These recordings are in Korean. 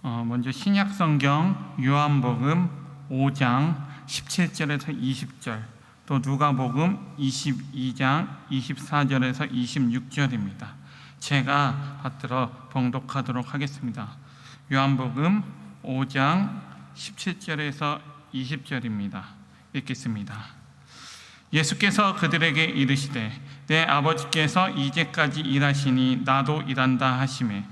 먼저 신약성경 요한복음 5장 17절에서 20절, 또 누가복음 22장 24절에서 26절입니다. 제가 받들어 봉독하도록 하겠습니다. 요한복음 5장 17절에서 20절입니다. 읽겠습니다. 예수께서 그들에게 이르시되 내 아버지께서 이제까지 일하시니 나도 일한다 하시매,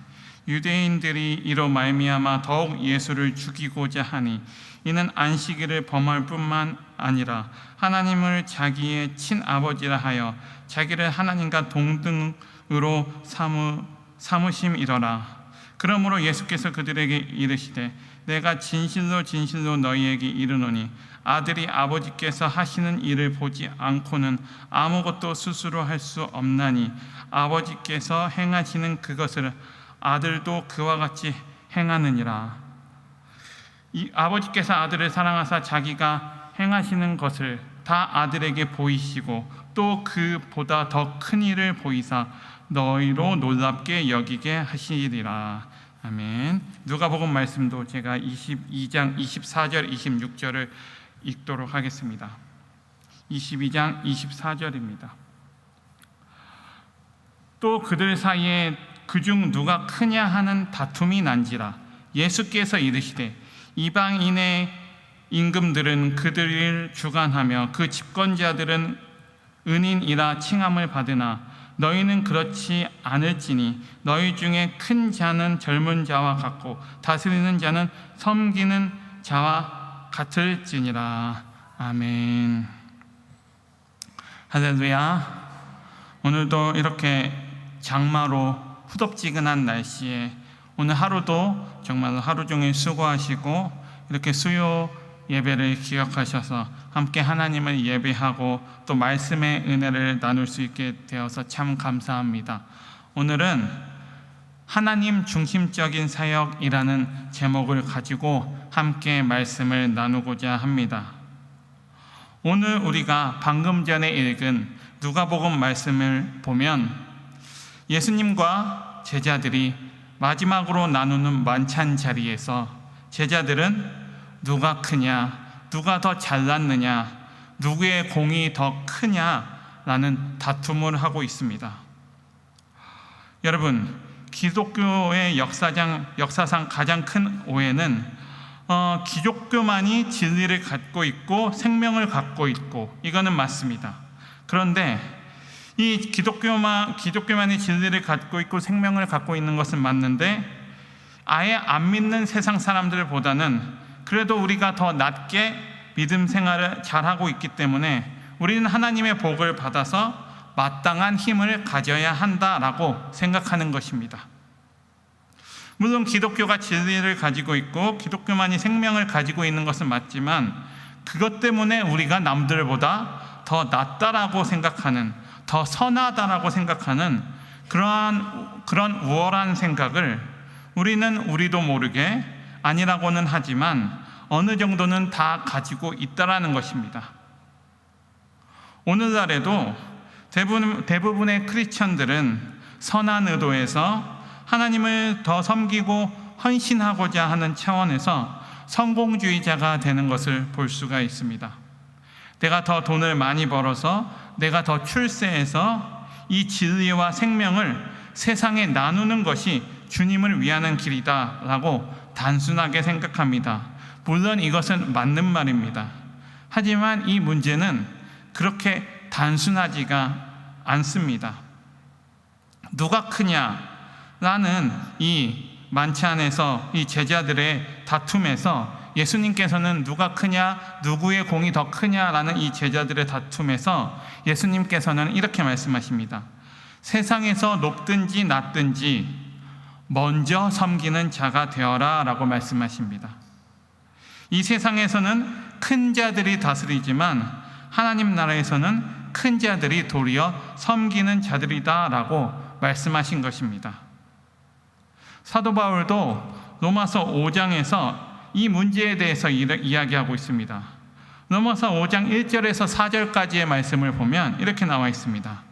유대인들이 이로 말미암아 더욱 예수를 죽이고자 하니 이는 안식일을 범할 뿐만 아니라 하나님을 자기의 친아버지라 하여 자기를 하나님과 동등으로 삼으심이더라. 그러므로 예수께서 그들에게 이르시되 내가 진실로 진실로 너희에게 이르노니 아들이 아버지께서 하시는 일을 보지 않고는 아무것도 스스로 할 수 없나니 아버지께서 행하시는 그것을 아들도 그와 같이 행하느니라. 이 아버지께서 아들을 사랑하사 자기가 행하시는 것을 다 아들에게 보이시고 또 그보다 더 큰 일을 보이사 너희로 놀랍게 여기게 하시리라. 아멘. 누가복음 말씀도 제가 22장 24절 26절을 읽도록 하겠습니다. 22장 24절입니다. 또 그들 사이에 그중 누가 크냐 하는 다툼이 난지라. 예수께서 이르시되 이방인의 임금들은 그들을 주관하며 그 집권자들은 은인이라 칭함을 받으나 너희는 그렇지 않을지니 너희 중에 큰 자는 젊은 자와 같고 다스리는 자는 섬기는 자와 같을지니라. 아멘. 할렐루야. 오늘도 이렇게 장마로 후덥지근한 날씨에 오늘 하루도 정말로 하루 종일 수고하시고 이렇게 수요 예배를 기억하셔서 함께 하나님을 예배하고 또 말씀의 은혜를 나눌 수 있게 되어서 참 감사합니다. 오늘은 하나님 중심적인 사역이라는 제목을 가지고 함께 말씀을 나누고자 합니다. 오늘 우리가 방금 전에 읽은 누가복음 말씀을 보면 예수님과 제자들이 마지막으로 나누는 만찬 자리에서 제자들은 누가 크냐, 누가 더 잘났느냐, 누구의 공이 더 크냐라는 다툼을 하고 있습니다. 여러분, 기독교의 역사상 가장 큰 오해는 기독교만이 진리를 갖고 있고 생명을 갖고 있고, 이거는 맞습니다. 그런데 이 기독교만이 진리를 갖고 있고 생명을 갖고 있는 것은 맞는데, 아예 안 믿는 세상 사람들보다는 그래도 우리가 더 낮게 믿음 생활을 잘하고 있기 때문에 우리는 하나님의 복을 받아서 마땅한 힘을 가져야 한다라고 생각하는 것입니다. 물론 기독교가 진리를 가지고 있고 기독교만이 생명을 가지고 있는 것은 맞지만, 그것 때문에 우리가 남들보다 더 낫다라고 생각하는, 더 선하다라고 생각하는 그런 우월한 생각을 우리도 모르게 아니라고는 하지만 어느 정도는 다 가지고 있다라는 것입니다. 오늘날에도 대부분의 크리스천들은 선한 의도에서 하나님을 더 섬기고 헌신하고자 하는 차원에서 성공주의자가 되는 것을 볼 수가 있습니다. 내가 더 돈을 많이 벌어서, 내가 더 출세해서 이 진리와 생명을 세상에 나누는 것이 주님을 위하는 길이다라고 단순하게 생각합니다. 물론 이것은 맞는 말입니다. 하지만 이 문제는 그렇게 단순하지가 않습니다. 누가 크냐라는 이 만찬에서, 이 제자들의 다툼에서 예수님께서는 누가 크냐, 누구의 공이 더 크냐라는 이 제자들의 다툼에서 예수님께서는 이렇게 말씀하십니다. 세상에서 높든지 낮든지 먼저 섬기는 자가 되어라 라고 말씀하십니다. 이 세상에서는 큰 자들이 다스리지만 하나님 나라에서는 큰 자들이 도리어 섬기는 자들이다 라고 말씀하신 것입니다. 사도 바울도 로마서 5장에서 이 문제에 대해서 이야기하고 있습니다. 로마서 5장 1절에서 4절까지의 말씀을 보면 이렇게 나와 있습니다.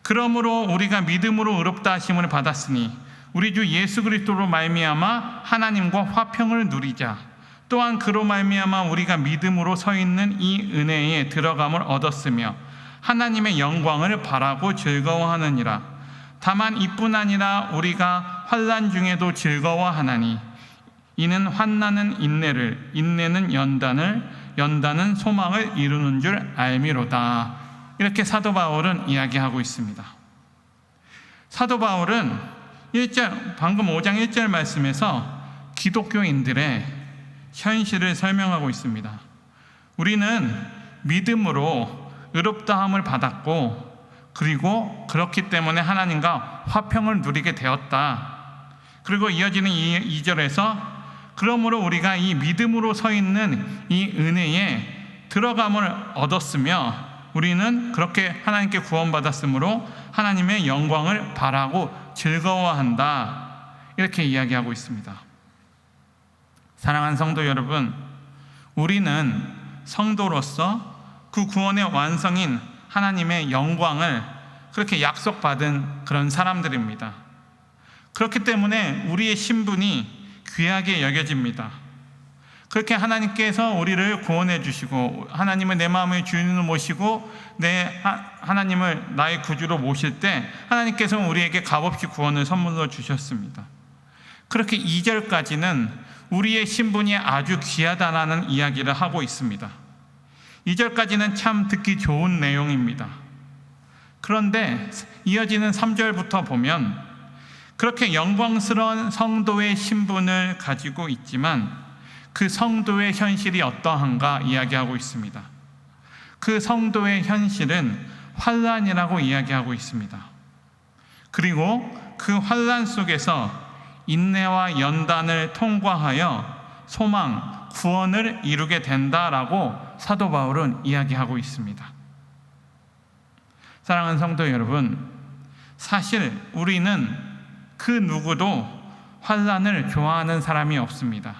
그러므로 우리가 믿음으로 의롭다 하심을 받았으니 우리 주 예수 그리스도로 말미암아 하나님과 화평을 누리자. 또한 그로 말미암아 우리가 믿음으로 서 있는 이 은혜에 들어감을 얻었으며 하나님의 영광을 바라고 즐거워하느니라. 다만 이뿐 아니라 우리가 환난 중에도 즐거워하나니 이는 환난은 인내를, 인내는 연단을, 연단은 소망을 이루는 줄 알미로다. 이렇게 사도 바울은 이야기하고 있습니다. 사도 바울은 방금 5장 1절 말씀에서 기독교인들의 현실을 설명하고 있습니다. 우리는 믿음으로 의롭다함을 받았고, 그리고 그렇기 때문에 하나님과 화평을 누리게 되었다. 그리고 이어지는 2절에서 그러므로 우리가 이 믿음으로 서 있는 이 은혜에 들어감을 얻었으며 우리는 그렇게 하나님께 구원받았으므로 하나님의 영광을 바라고 즐거워한다. 이렇게 이야기하고 있습니다. 사랑하는 성도 여러분, 우리는 성도로서 그 구원의 완성인 하나님의 영광을 그렇게 약속받은 그런 사람들입니다. 그렇기 때문에 우리의 신분이 귀하게 여겨집니다. 그렇게 하나님께서 우리를 구원해 주시고 하나님을 내 마음의 주인으로 모시고 하나님을 나의 구주로 모실 때 하나님께서는 우리에게 값없이 구원을 선물로 주셨습니다. 그렇게 2절까지는 우리의 신분이 아주 귀하다라는 이야기를 하고 있습니다. 2절까지는 참 듣기 좋은 내용입니다. 그런데 이어지는 3절부터 보면 그렇게 영광스러운 성도의 신분을 가지고 있지만 그 성도의 현실이 어떠한가 이야기하고 있습니다. 그 성도의 현실은 환난이라고 이야기하고 있습니다. 그리고 그 환난 속에서 인내와 연단을 통과하여 소망, 구원을 이루게 된다라고 사도 바울은 이야기하고 있습니다. 사랑하는 성도 여러분, 사실 우리는 그 누구도 환난을 좋아하는 사람이 없습니다.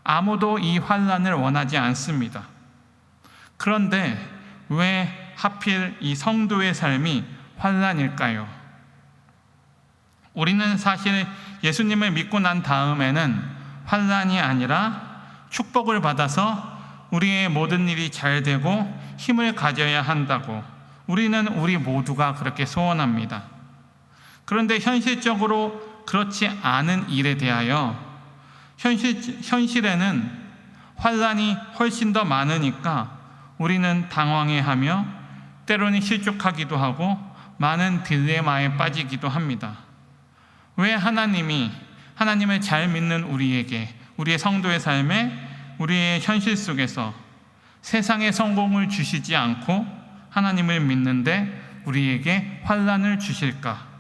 아무도 이 환난을 원하지 않습니다. 그런데 왜 하필 이 성도의 삶이 환난일까요? 우리는 사실 예수님을 믿고 난 다음에는 환난이 아니라 축복을 받아서 우리의 모든 일이 잘 되고 힘을 가져야 한다고 우리 모두가 그렇게 소원합니다. 그런데 현실적으로 그렇지 않은 일에 대하여 현실에는 환난이 훨씬 더 많으니까 우리는 당황해하며 때로는 실족하기도 하고 많은 딜레마에 빠지기도 합니다. 왜 하나님을 잘 믿는 우리에게, 우리의 성도의 삶에, 우리의 현실 속에서 세상의 성공을 주시지 않고 하나님을 믿는데 우리에게 환난을 주실까?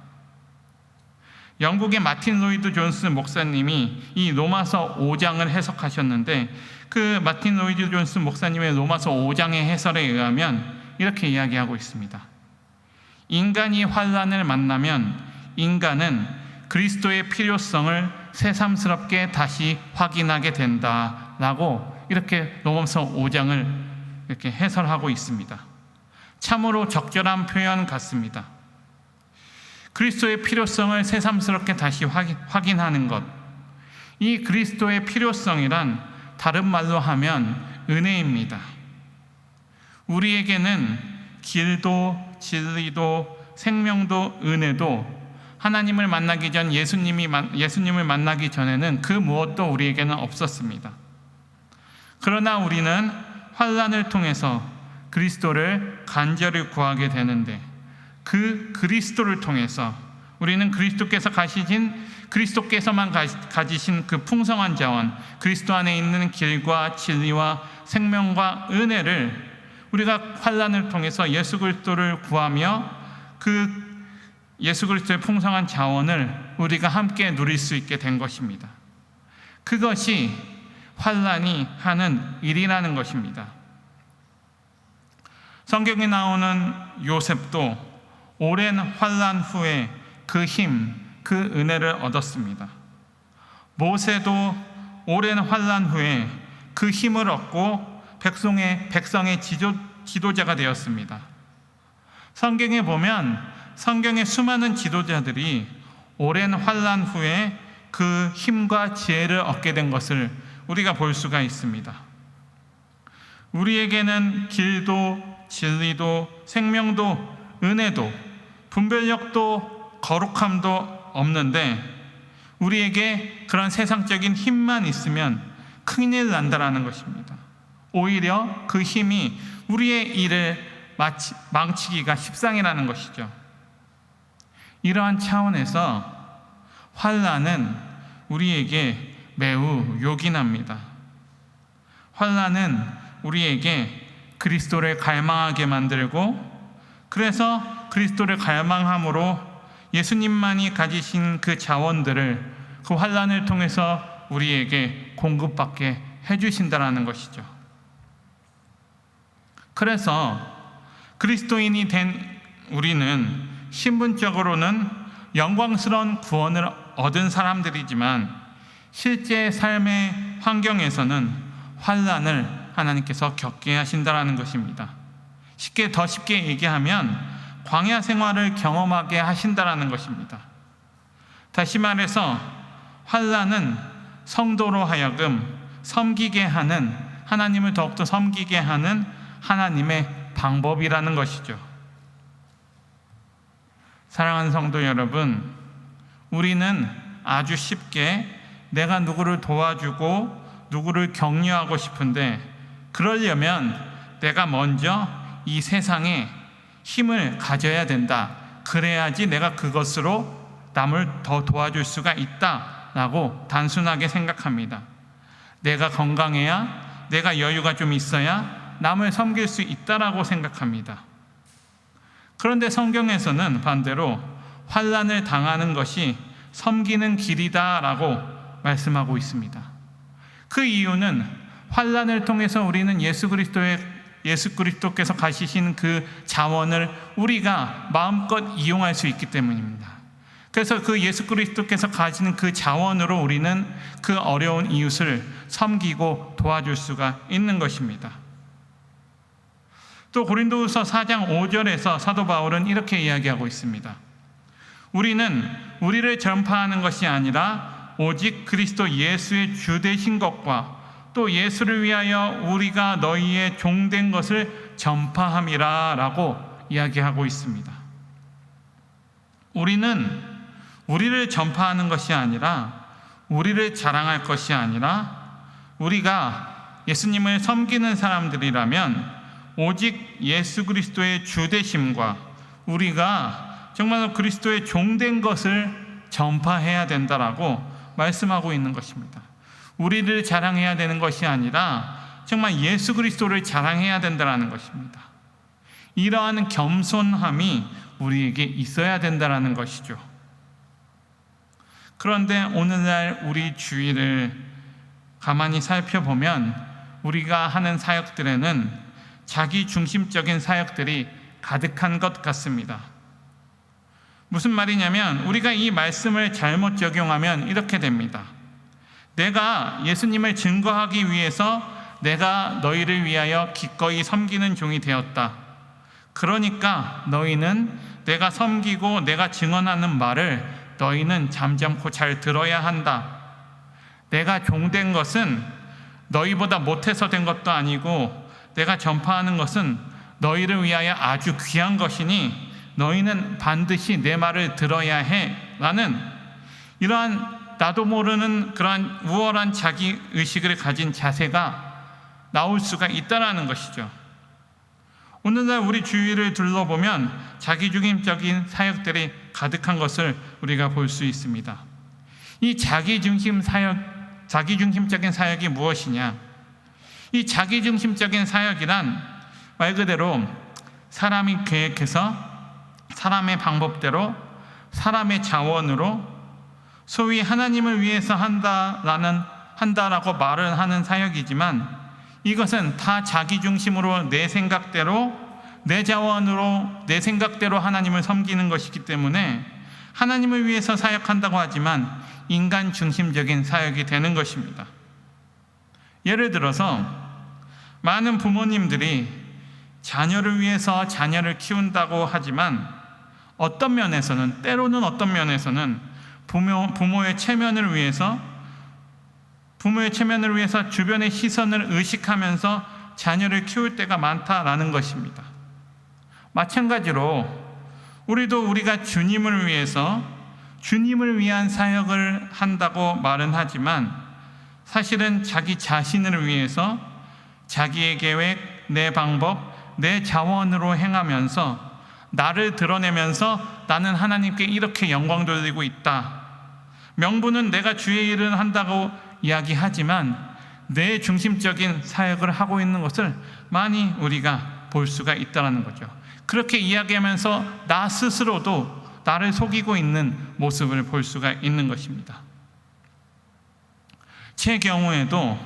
영국의 마틴 로이드 존스 목사님이 이 로마서 5장을 해석하셨는데 그 마틴 로이드 존스 목사님의 로마서 5장의 해설에 의하면 이렇게 이야기하고 있습니다. 인간이 환난을 만나면 인간은 그리스도의 필요성을 새삼스럽게 다시 확인하게 된다라고 이렇게 로마서 5장을 이렇게 해설하고 있습니다. 참으로 적절한 표현 같습니다. 그리스도의 필요성을 새삼스럽게 다시 확인하는 것, 이 그리스도의 필요성이란 다른 말로 하면 은혜입니다. 우리에게는 길도 진리도 생명도 은혜도 하나님을 만나기 전 예수님을 만나기 전에는 그 무엇도 우리에게는 없었습니다. 그러나 우리는 환난을 통해서 그리스도를 간절히 구하게 되는데 그 그리스도를 통해서 우리는 그리스도께서만 가지신 그 풍성한 자원, 그리스도 안에 있는 길과 진리와 생명과 은혜를 우리가 환난을 통해서 예수 그리스도를 구하며 그 예수 그리스도의 풍성한 자원을 우리가 함께 누릴 수 있게 된 것입니다. 그것이 환난이 하는 일이라는 것입니다. 성경에 나오는 요셉도 오랜 환난 후에 그 힘, 그 은혜를 얻었습니다. 모세도 오랜 환난 후에 그 힘을 얻고 백성의 지도자가 되었습니다. 성경에 보면 성경의 수많은 지도자들이 오랜 환난 후에 그 힘과 지혜를 얻게 된 것을 우리가 볼 수가 있습니다. 우리에게는 길도 진리도 생명도 은혜도 분별력도 거룩함도 없는데 우리에게 그런 세상적인 힘만 있으면 큰일 난다라는 것입니다. 오히려 그 힘이 우리의 일을 망치기가 십상이라는 것이죠. 이러한 차원에서 환난은 우리에게 매우 요긴합니다. 환난은 우리에게 그리스도를 갈망하게 만들고, 그래서 그리스도를 갈망함으로 예수님만이 가지신 그 자원들을 그 환난을 통해서 우리에게 공급받게 해주신다라는 것이죠. 그래서 그리스도인이 된 우리는 신분적으로는 영광스러운 구원을 얻은 사람들이지만 실제 삶의 환경에서는 환난을 하나님께서 겪게 하신다라는 것입니다. 더 쉽게 얘기하면 광야 생활을 경험하게 하신다라는 것입니다. 다시 말해서 환난은 성도로 하여금 섬기게 하는, 하나님을 더욱더 섬기게 하는 하나님의 방법이라는 것이죠. 사랑하는 성도 여러분, 우리는 아주 쉽게 내가 누구를 도와주고 누구를 격려하고 싶은데, 그러려면 내가 먼저 이 세상에 힘을 가져야 된다. 그래야지 내가 그것으로 남을 더 도와줄 수가 있다라고 단순하게 생각합니다. 내가 건강해야, 내가 여유가 좀 있어야 남을 섬길 수 있다라고 생각합니다. 그런데 성경에서는 반대로 환난을 당하는 것이 섬기는 길이다라고 말씀하고 있습니다. 그 이유는 환난을 통해서 우리는 예수 그리스도께서 가지신 그 자원을 우리가 마음껏 이용할 수 있기 때문입니다. 그래서 그 예수 그리스도께서 가지는 그 자원으로 우리는 그 어려운 이웃을 섬기고 도와줄 수가 있는 것입니다. 또 고린도후서 4장 5절에서 사도 바울은 이렇게 이야기하고 있습니다. 우리는 우리를 전파하는 것이 아니라 오직 그리스도 예수의 주 되신 것과 또 예수를 위하여 우리가 너희의 종된 것을 전파함이라 라고 이야기하고 있습니다. 우리는 우리를 전파하는 것이 아니라, 우리를 자랑할 것이 아니라, 우리가 예수님을 섬기는 사람들이라면 오직 예수 그리스도의 주되심과 우리가 정말로 그리스도의 종된 것을 전파해야 된다라고 말씀하고 있는 것입니다. 우리를 자랑해야 되는 것이 아니라 정말 예수 그리스도를 자랑해야 된다는 것입니다. 이러한 겸손함이 우리에게 있어야 된다는 것이죠. 그런데 오늘날 우리 주위를 가만히 살펴보면 우리가 하는 사역들에는 자기 중심적인 사역들이 가득한 것 같습니다. 무슨 말이냐면 우리가 이 말씀을 잘못 적용하면 이렇게 됩니다. 내가 예수님을 증거하기 위해서 내가 너희를 위하여 기꺼이 섬기는 종이 되었다. 그러니까 너희는 내가 섬기고 내가 증언하는 말을 너희는 잠잠코 잘 들어야 한다. 내가 종된 것은 너희보다 못해서 된 것도 아니고 내가 전파하는 것은 너희를 위하여 아주 귀한 것이니 너희는 반드시 내 말을 들어야 해 라는 이러한 나도 모르는 그러한 우월한 자기의식을 가진 자세가 나올 수가 있다는 것이죠. 오늘날 우리 주위를 둘러보면 자기중심적인 사역들이 가득한 것을 우리가 볼 수 있습니다. 이 자기중심적인 사역이 무엇이냐? 이 자기중심적인 사역이란 말 그대로 사람이 계획해서 사람의 방법대로 사람의 자원으로 소위 하나님을 위해서 한다라고 말을 하는 사역이지만 이것은 다 자기중심으로 내 생각대로 내 자원으로 내 생각대로 하나님을 섬기는 것이기 때문에 하나님을 위해서 사역한다고 하지만 인간 중심적인 사역이 되는 것입니다. 예를 들어서 많은 부모님들이 자녀를 위해서 자녀를 키운다고 하지만 때로는 어떤 면에서는 부모의 체면을 위해서 주변의 시선을 의식하면서 자녀를 키울 때가 많다라는 것입니다. 마찬가지로 우리가 주님을 위해서 주님을 위한 사역을 한다고 말은 하지만 사실은 자기 자신을 위해서 자기의 계획, 내 방법, 내 자원으로 행하면서 나를 드러내면서 나는 하나님께 이렇게 영광 돌리고 있다. 명분은 내가 주의 일을 한다고 이야기하지만 내 중심적인 사역을 하고 있는 것을 많이 우리가 볼 수가 있다는 거죠. 그렇게 이야기하면서 나 스스로도 나를 속이고 있는 모습을 볼 수가 있는 것입니다. 제 경우에도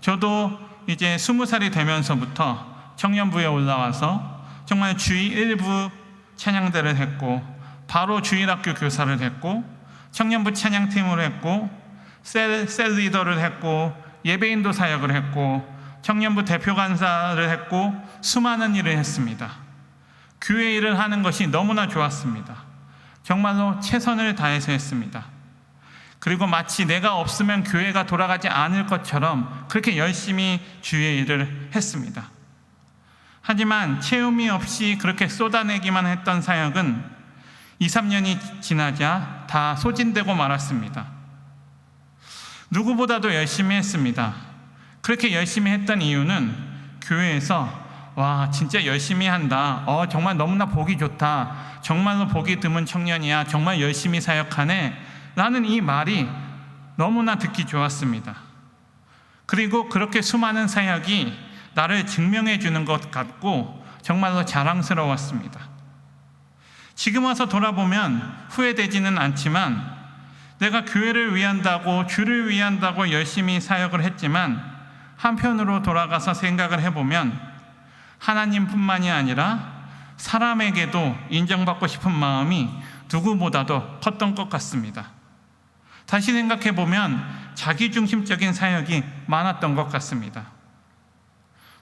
저도 이제 20살이 되면서부터 청년부에 올라와서 정말 주일 일부 찬양대를 했고 바로 주일학교 교사를 했고 청년부 찬양팀을 했고 셀 리더를 했고 예배인도 사역을 했고 청년부 대표 간사를 했고 수많은 일을 했습니다. 교회 일을 하는 것이 너무나 좋았습니다. 정말로 최선을 다해서 했습니다. 그리고 마치 내가 없으면 교회가 돌아가지 않을 것처럼 그렇게 열심히 주의 일을 했습니다. 하지만 체험이 없이 그렇게 쏟아내기만 했던 사역은 2, 3년이 지나자 다 소진되고 말았습니다. 누구보다도 열심히 했습니다. 그렇게 열심히 했던 이유는 교회에서 와 진짜 열심히 한다. 정말 너무나 보기 좋다. 정말로 보기 드문 청년이야. 정말 열심히 사역하네. 라는 이 말이 너무나 듣기 좋았습니다. 그리고 그렇게 수많은 사역이 나를 증명해 주는 것 같고 정말로 자랑스러웠습니다. 지금 와서 돌아보면 후회되지는 않지만 내가 교회를 위한다고 주를 위한다고 열심히 사역을 했지만 한편으로 돌아가서 생각을 해보면 하나님뿐만이 아니라 사람에게도 인정받고 싶은 마음이 누구보다도 컸던 것 같습니다. 다시 생각해보면 자기중심적인 사역이 많았던 것 같습니다.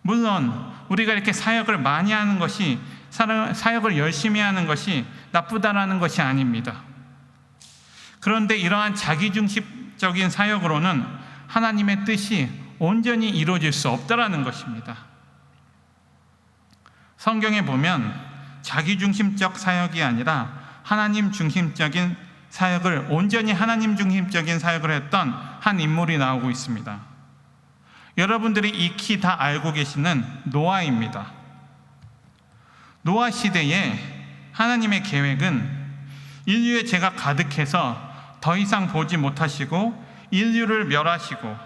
물론 우리가 이렇게 사역을 많이 하는 것이 사역을 열심히 하는 것이 나쁘다라는 것이 아닙니다. 그런데 이러한 자기중심적인 사역으로는 하나님의 뜻이 온전히 이루어질 수 없다라는 것입니다. 성경에 보면 자기중심적 사역이 아니라 하나님 중심적인 사역을 온전히 하나님 중심적인 사역을 했던 한 인물이 나오고 있습니다. 여러분들이 익히 다 알고 계시는 노아입니다. 노아 시대에 하나님의 계획은 인류의 죄가 가득해서 더 이상 보지 못하시고 인류를 멸하시고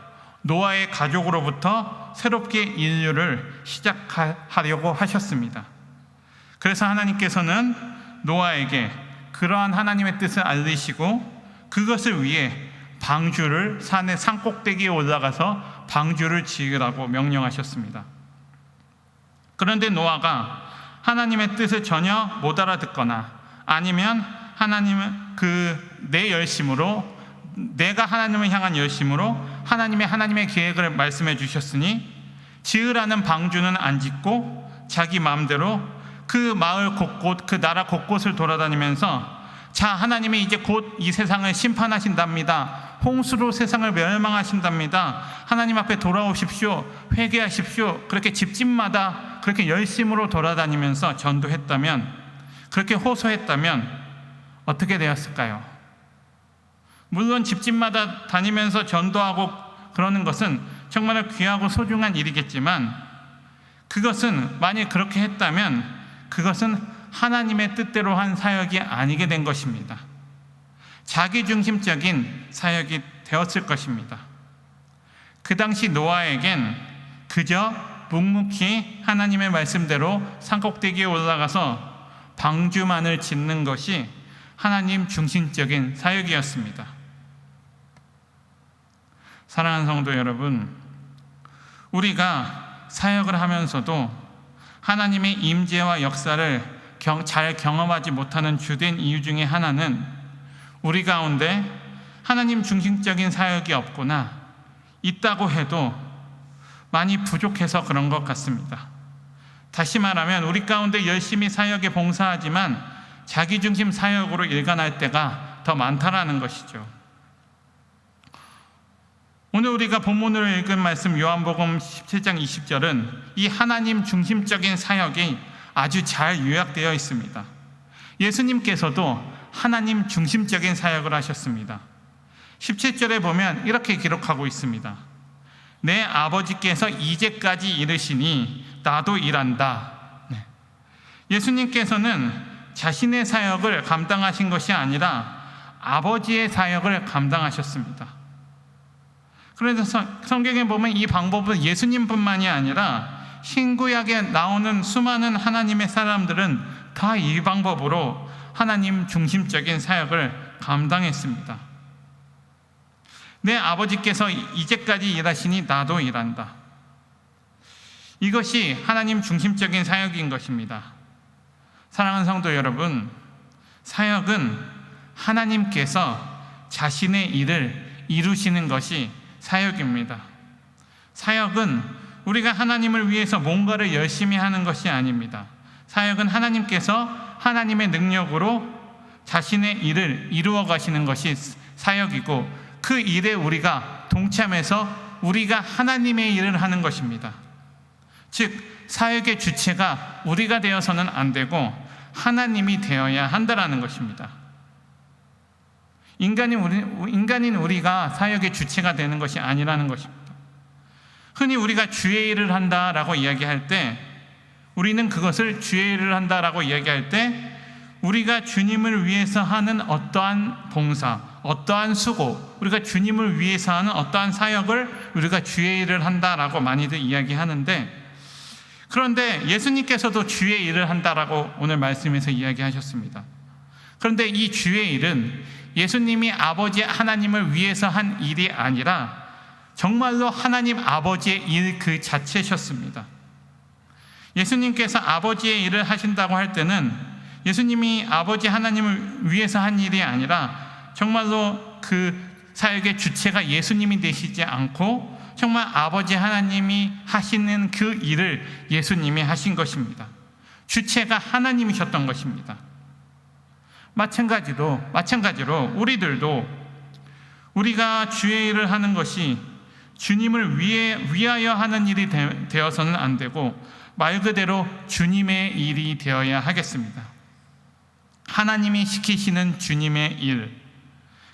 노아의 가족으로부터 새롭게 인류를 시작하려고 하셨습니다. 그래서 하나님께서는 노아에게 그러한 하나님의 뜻을 알리시고 그것을 위해 방주를 산의 산꼭대기에 올라가서 방주를 지으라고 명령하셨습니다. 그런데 노아가 하나님의 뜻을 전혀 못 알아듣거나 아니면 하나님은 내 열심으로 내가 하나님을 향한 열심으로 하나님의 계획을 말씀해 주셨으니 지으라는 방주는 안 짓고 자기 마음대로 그 마을 곳곳 그 나라 곳곳을 돌아다니면서 자 하나님이 이제 곧 이 세상을 심판하신답니다. 홍수로 세상을 멸망하신답니다. 하나님 앞에 돌아오십시오. 회개하십시오. 그렇게 집집마다 그렇게 열심으로 돌아다니면서 전도했다면 그렇게 호소했다면 어떻게 되었을까요? 물론 집집마다 다니면서 전도하고 그러는 것은 정말 귀하고 소중한 일이겠지만 그것은 만약 그렇게 했다면 그것은 하나님의 뜻대로 한 사역이 아니게 된 것입니다. 자기중심적인 사역이 되었을 것입니다. 그 당시 노아에겐 그저 묵묵히 하나님의 말씀대로 산꼭대기에 올라가서 방주만을 짓는 것이 하나님 중심적인 사역이었습니다. 사랑하는 성도 여러분, 우리가 사역을 하면서도 하나님의 임재와 역사를 잘 경험하지 못하는 주된 이유 중에 하나는 우리 가운데 하나님 중심적인 사역이 없거나 있다고 해도 많이 부족해서 그런 것 같습니다. 다시 말하면 우리 가운데 열심히 사역에 봉사하지만 자기중심 사역으로 일관할 때가 더 많다라는 것이죠. 오늘 우리가 본문으로 읽은 말씀 요한복음 17장 20절은 이 하나님 중심적인 사역이 아주 잘 요약되어 있습니다. 예수님께서도 하나님 중심적인 사역을 하셨습니다. 17절에 보면 이렇게 기록하고 있습니다. 내 아버지께서 이제까지 이르시니 나도 일한다. 예수님께서는 자신의 사역을 감당하신 것이 아니라 아버지의 사역을 감당하셨습니다. 그래서 성경에 보면 이 방법은 예수님뿐만이 아니라 신구약에 나오는 수많은 하나님의 사람들은 다 이 방법으로 하나님 중심적인 사역을 감당했습니다. 내 아버지께서 이제까지 일하시니 나도 일한다. 이것이 하나님 중심적인 사역인 것입니다. 사랑하는 성도 여러분, 사역은 하나님께서 자신의 일을 이루시는 것이 사역입니다. 사역은 우리가 하나님을 위해서 뭔가를 열심히 하는 것이 아닙니다. 사역은 하나님께서 하나님의 능력으로 자신의 일을 이루어 가시는 것이 사역이고, 그 일에 우리가 동참해서 우리가 하나님의 일을 하는 것입니다. 즉 사역의 주체가 우리가 되어서는 안 되고 하나님이 되어야 한다라는 것입니다. 인간인 우리가 사역의 주체가 되는 것이 아니라는 것입니다. 흔히 우리가 주의 일을 한다라고 이야기할 때, 우리는 그것을 주의 일을 한다라고 이야기할 때 우리가 주님을 위해서 하는 어떠한 봉사, 어떠한 수고, 우리가 주님을 위해서 하는 어떠한 사역을 우리가 주의 일을 한다라고 많이들 이야기하는데, 그런데 예수님께서도 주의 일을 한다라고 오늘 말씀에서 이야기하셨습니다. 그런데 이 주의 일은 예수님이 아버지 하나님을 위해서 한 일이 아니라 정말로 하나님 아버지의 일 그 자체셨습니다. 예수님께서 아버지의 일을 하신다고 할 때는 예수님이 아버지 하나님을 위해서 한 일이 아니라 정말로 그 사역의 주체가 예수님이 되시지 않고 정말 아버지 하나님이 하시는 그 일을 예수님이 하신 것입니다. 주체가 하나님이셨던 것입니다. 마찬가지로 우리들도 우리가 주의 일을 하는 것이 주님을 위하여 하는 일이 되어서는 안 되고 말 그대로 주님의 일이 되어야 하겠습니다. 하나님이 시키시는 주님의 일,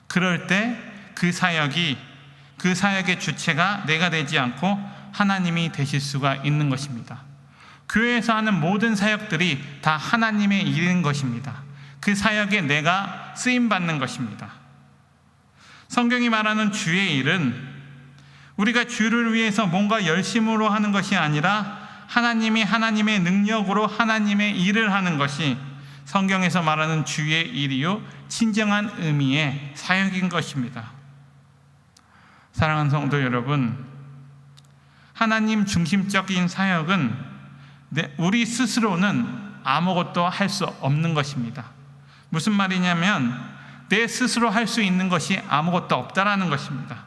그럴 때 그 사역의 주체가 내가 되지 않고 하나님이 되실 수가 있는 것입니다. 교회에서 하는 모든 사역들이 다 하나님의 일인 것입니다. 그 사역에 내가 쓰임받는 것입니다. 성경이 말하는 주의 일은 우리가 주를 위해서 뭔가 열심으로 하는 것이 아니라 하나님이 하나님의 능력으로 하나님의 일을 하는 것이 성경에서 말하는 주의 일이요 진정한 의미의 사역인 것입니다. 사랑하는 성도 여러분, 하나님 중심적인 사역은 우리 스스로는 아무것도 할 수 없는 것입니다. 무슨 말이냐면 내 스스로 할 수 있는 것이 아무것도 없다라는 것입니다.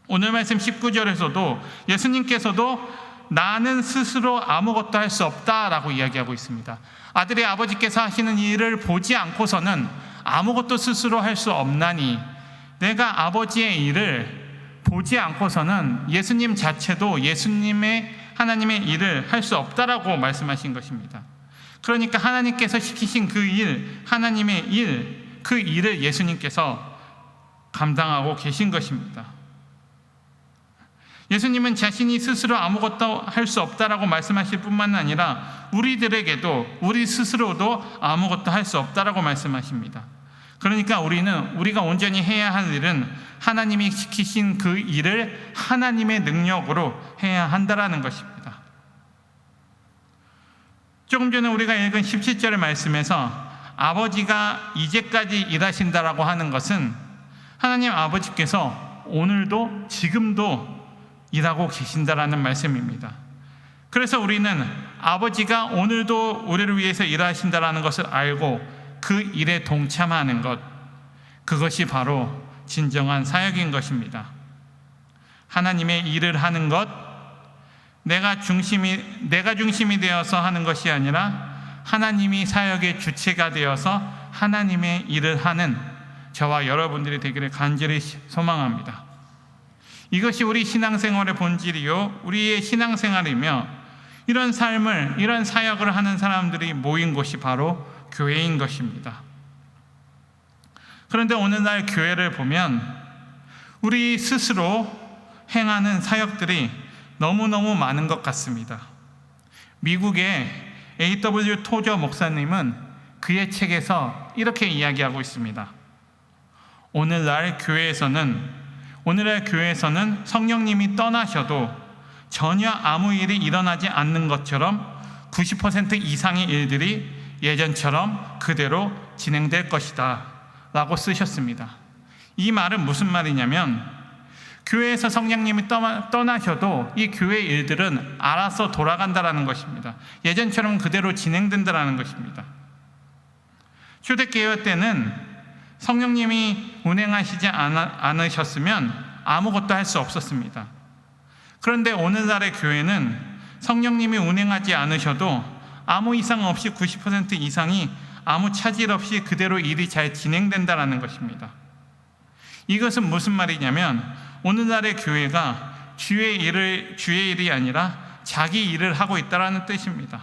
오늘 말씀 19절에서도 예수님께서도 나는 스스로 아무것도 할 수 없다라고 이야기하고 있습니다. 아들이 아버지께서 하시는 일을 보지 않고서는 아무것도 스스로 할 수 없나니, 내가 아버지의 일을 보지 않고서는 예수님 자체도 예수님의 하나님의 일을 할 수 없다라고 말씀하신 것입니다. 그러니까 하나님께서 시키신 그 일, 하나님의 일, 그 일을 예수님께서 감당하고 계신 것입니다. 예수님은 자신이 스스로 아무것도 할 수 없다라고 말씀하실 뿐만 아니라 우리들에게도, 우리 스스로도 아무것도 할 수 없다라고 말씀하십니다. 그러니까 우리가 온전히 해야 할 일은 하나님이 시키신 그 일을 하나님의 능력으로 해야 한다라는 것입니다. 조금 전에 우리가 읽은 17절의 말씀에서 아버지가 이제까지 일하신다라고 하는 것은 하나님 아버지께서 오늘도 지금도 일하고 계신다라는 말씀입니다. 그래서 우리는 아버지가 오늘도 우리를 위해서 일하신다라는 것을 알고 그 일에 동참하는 것, 그것이 바로 진정한 사역인 것입니다. 하나님의 일을 하는 것, 내가 중심이 되어서 하는 것이 아니라 하나님이 사역의 주체가 되어서 하나님의 일을 하는 저와 여러분들이 되기를 간절히 소망합니다. 이것이 우리 신앙생활의 본질이요, 우리의 신앙생활이며, 이런 삶을, 이런 사역을 하는 사람들이 모인 곳이 바로 교회인 것입니다. 그런데 오늘날 교회를 보면 우리 스스로 행하는 사역들이 너무너무 많은 것 같습니다. 미국의 A.W. 토저 목사님은 그의 책에서 이렇게 이야기하고 있습니다. 오늘날 교회에서는 성령님이 떠나셔도 전혀 아무 일이 일어나지 않는 것처럼 90% 이상의 일들이 예전처럼 그대로 진행될 것이다 라고 쓰셨습니다. 이 말은 무슨 말이냐면, 교회에서 성령님이 떠나셔도 이 교회 일들은 알아서 돌아간다라는 것입니다. 예전처럼 그대로 진행된다라는 것입니다. 초대교회 때는 성령님이 운행하시지 않으셨으면 아무것도 할 수 없었습니다. 그런데 오늘날의 교회는 성령님이 운행하지 않으셔도 아무 이상 없이 90% 이상이 아무 차질 없이 그대로 일이 잘 진행된다는 것입니다. 이것은 무슨 말이냐면, 오늘날의 교회가 주의 일이 아니라 자기 일을 하고 있다는 뜻입니다.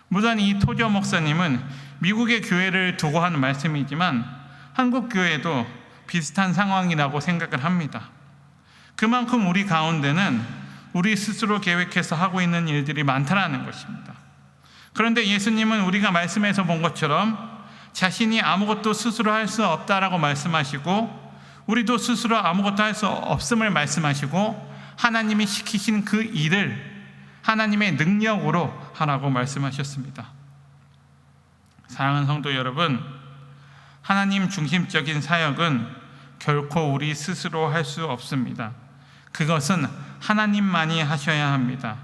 물론 이 토저 목사님은 미국의 교회를 두고 하는 말씀이지만 한국 교회도 비슷한 상황이라고 생각을 합니다. 그만큼 우리 가운데는 우리 스스로 계획해서 하고 있는 일들이 많다라는 것입니다. 그런데 예수님은 우리가 말씀에서 본 것처럼 자신이 아무것도 스스로 할 수 없다라고 말씀하시고, 우리도 스스로 아무것도 할 수 없음을 말씀하시고, 하나님이 시키신 그 일을 하나님의 능력으로 하라고 말씀하셨습니다. 사랑하는 성도 여러분, 하나님 중심적인 사역은 결코 우리 스스로 할 수 없습니다. 그것은 하나님만이 하셔야 합니다.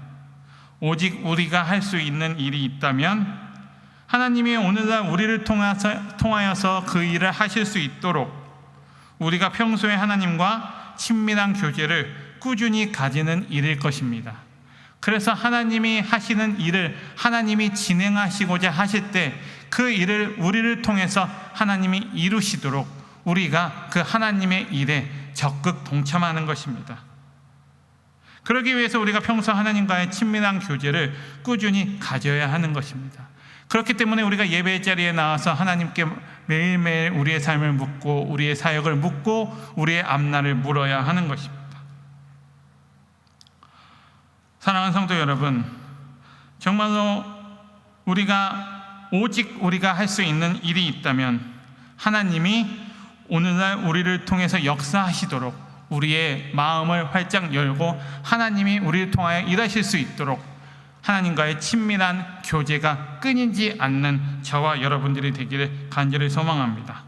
오직 우리가 할 수 있는 일이 있다면 하나님이 오늘날 우리를 통하여서 그 일을 하실 수 있도록 우리가 평소에 하나님과 친밀한 교제를 꾸준히 가지는 일일 것입니다. 그래서 하나님이 하시는 일을 하나님이 진행하시고자 하실 때 그 일을 우리를 통해서 하나님이 이루시도록 우리가 그 하나님의 일에 적극 동참하는 것입니다. 그러기 위해서 우리가 평소 하나님과의 친밀한 교제를 꾸준히 가져야 하는 것입니다. 그렇기 때문에 우리가 예배 자리에 나와서 하나님께 매일매일 우리의 삶을 묻고 우리의 사역을 묻고 우리의 앞날을 물어야 하는 것입니다. 사랑하는 성도 여러분, 정말로 오직 우리가 할 수 있는 일이 있다면 하나님이 오늘날 우리를 통해서 역사하시도록 우리의 마음을 활짝 열고 하나님이 우리를 통하여 일하실 수 있도록 하나님과의 친밀한 교제가 끊이지 않는 저와 여러분들이 되기를 간절히 소망합니다.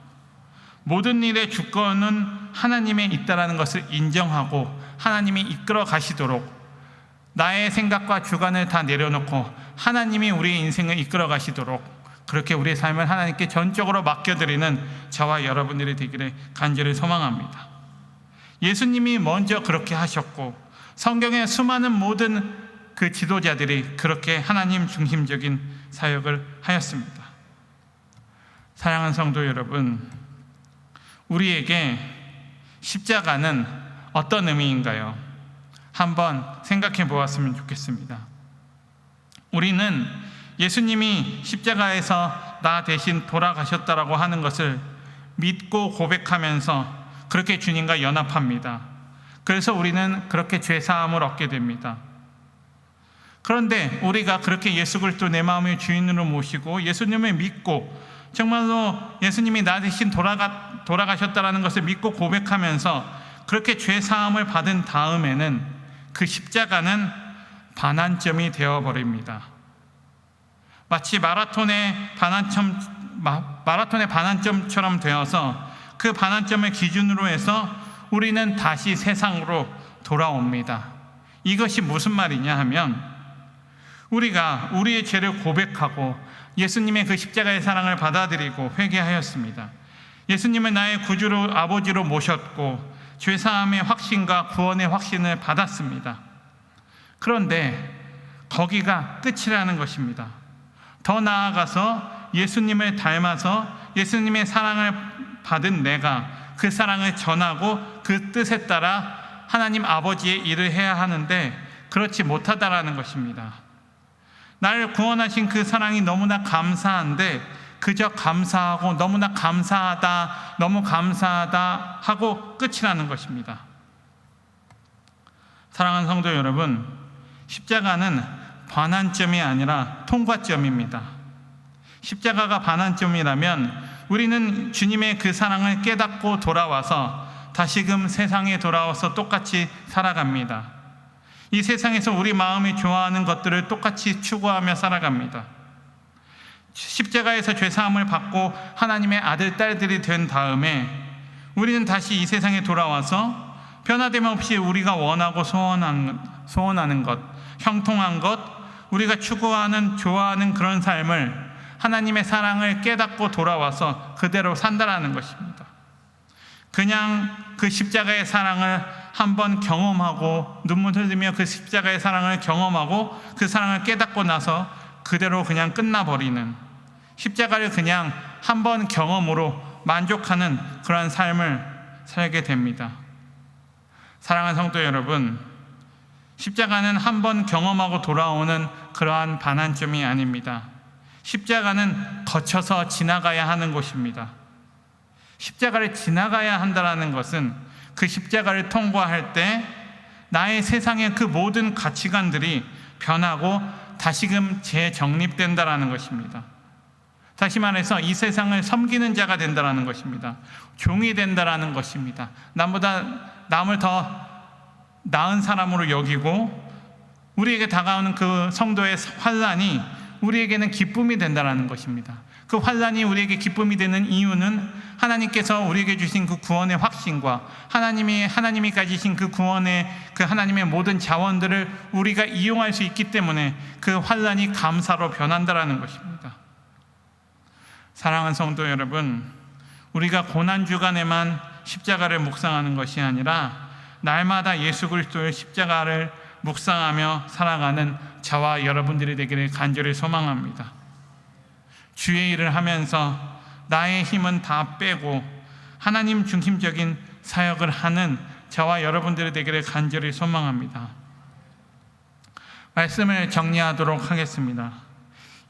모든 일의 주권은 하나님에 있다는 것을 인정하고 하나님이 이끌어 가시도록, 나의 생각과 주관을 다 내려놓고 하나님이 우리의 인생을 이끌어 가시도록, 그렇게 우리의 삶을 하나님께 전적으로 맡겨드리는 저와 여러분들이 되기를 간절히 소망합니다. 예수님이 먼저 그렇게 하셨고 성경의 수많은 모든 그 지도자들이 그렇게 하나님 중심적인 사역을 하였습니다. 사랑하는 성도 여러분, 우리에게 십자가는 어떤 의미인가요? 한번 생각해 보았으면 좋겠습니다. 우리는 예수님이 십자가에서 나 대신 돌아가셨다라고 하는 것을 믿고 고백하면서 그렇게 주님과 연합합니다. 그래서 우리는 그렇게 죄사함을 얻게 됩니다. 그런데 우리가 그렇게 예수 그리스도 내 마음의 주인으로 모시고 예수님을 믿고 정말로 예수님이 나 대신 돌아가셨다라는 것을 믿고 고백하면서 그렇게 죄사함을 받은 다음에는 그 십자가는 반환점이 되어버립니다. 마치 마라톤의 반환점처럼 되어서 그 반환점을 기준으로 해서 우리는 다시 세상으로 돌아옵니다. 이것이 무슨 말이냐 하면, 우리가 우리의 죄를 고백하고 예수님의 그 십자가의 사랑을 받아들이고 회개하였습니다. 예수님을 나의 구주로 아버지로 모셨고 죄사함의 확신과 구원의 확신을 받았습니다. 그런데 거기가 끝이라는 것입니다. 더 나아가서 예수님을 닮아서 예수님의 사랑을 받은 내가 그 사랑을 전하고 그 뜻에 따라 하나님 아버지의 일을 해야 하는데 그렇지 못하다라는 것입니다. 나를 구원하신 그 사랑이 너무나 감사한데 그저 감사하고 너무나 감사하다, 너무 감사하다 하고 끝이라는 것입니다. 사랑하는 성도 여러분, 십자가는 반환점이 아니라 통과점입니다. 십자가가 반환점이라면 우리는 주님의 그 사랑을 깨닫고 돌아와서 다시금 세상에 돌아와서 똑같이 살아갑니다. 이 세상에서 우리 마음이 좋아하는 것들을 똑같이 추구하며 살아갑니다. 십자가에서 죄사함을 받고 하나님의 아들, 딸들이 된 다음에 우리는 다시 이 세상에 돌아와서 변화됨 없이 우리가 원하고 소원하는 것, 형통한 것, 우리가 추구하는, 좋아하는 그런 삶을 하나님의 사랑을 깨닫고 돌아와서 그대로 산다라는 것입니다. 그냥 그 십자가의 사랑을 한번 경험하고 눈물 흘리며 그 십자가의 사랑을 경험하고 그 사랑을 깨닫고 나서 그대로 그냥 끝나버리는, 십자가를 그냥 한번 경험으로 만족하는 그러한 삶을 살게 됩니다. 사랑하는 성도 여러분, 십자가는 한번 경험하고 돌아오는 그러한 반환점이 아닙니다. 십자가는 거쳐서 지나가야 하는 곳입니다. 십자가를 지나가야 한다는 것은 그 십자가를 통과할 때 나의 세상의 그 모든 가치관들이 변하고 다시금 재정립된다는 것입니다. 다시 말해서 이 세상을 섬기는 자가 된다는 것입니다. 종이 된다는 것입니다. 남을 더 나은 사람으로 여기고 우리에게 다가오는 그 성도의 환난이 우리에게는 기쁨이 된다는 것입니다. 그 환난이 우리에게 기쁨이 되는 이유는 하나님께서 우리에게 주신 그 구원의 확신과 하나님이 가지신 그 구원의 그 하나님의 모든 자원들을 우리가 이용할 수 있기 때문에 그 환난이 감사로 변한다는 것입니다. 사랑하는 성도 여러분, 우리가 고난 주간에만 십자가를 묵상하는 것이 아니라 날마다 예수 그리스도의 십자가를 묵상하며 살아가는 저와 여러분들이 되기를 간절히 소망합니다. 주의 일을 하면서 나의 힘은 다 빼고 하나님 중심적인 사역을 하는 저와 여러분들이 되기를 간절히 소망합니다. 말씀을 정리하도록 하겠습니다.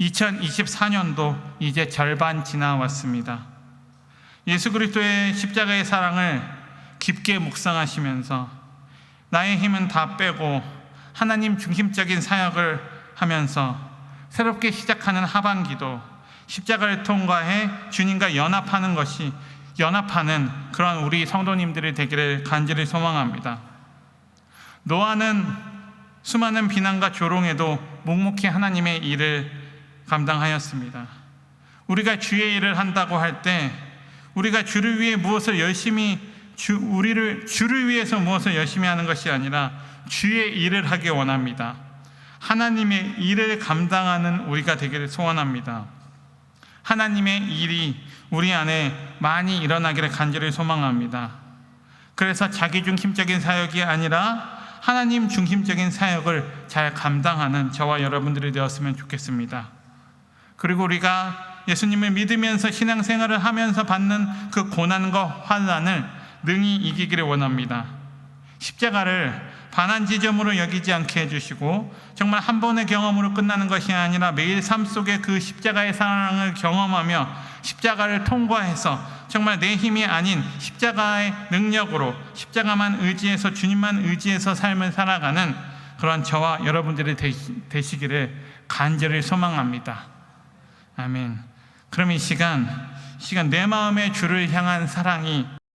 2024년도 이제 절반 지나왔습니다. 예수 그리스도의 십자가의 사랑을 깊게 묵상하시면서 나의 힘은 다 빼고 하나님 중심적인 사역을 하면서 새롭게 시작하는 하반기도 십자가를 통과해 주님과 연합하는 그런 우리 성도님들이 되기를 간절히 소망합니다. 노아는 수많은 비난과 조롱에도 묵묵히 하나님의 일을 감당하였습니다. 우리가 주의 일을 한다고 할 때 우리가 주를 위해 무엇을 열심히 주를 위해서 무엇을 열심히 하는 것이 아니라 주의 일을 하기 원합니다. 하나님의 일을 감당하는 우리가 되기를 소원합니다. 하나님의 일이 우리 안에 많이 일어나기를 간절히 소망합니다. 그래서 자기 중심적인 사역이 아니라 하나님 중심적인 사역을 잘 감당하는 저와 여러분들이 되었으면 좋겠습니다. 그리고 우리가 예수님을 믿으면서 신앙생활을 하면서 받는 그 고난과 환난을 능히 이기기를 원합니다. 십자가를 반환 지점으로 여기지 않게 해주시고 정말 한 번의 경험으로 끝나는 것이 아니라 매일 삶 속에 그 십자가의 사랑을 경험하며 십자가를 통과해서 정말 내 힘이 아닌 십자가의 능력으로 십자가만 의지해서 주님만 의지해서 삶을 살아가는 그런 저와 여러분들이 되시기를 간절히 소망합니다. 아멘. 그럼 이 시간 내 마음의 주를 향한 사랑이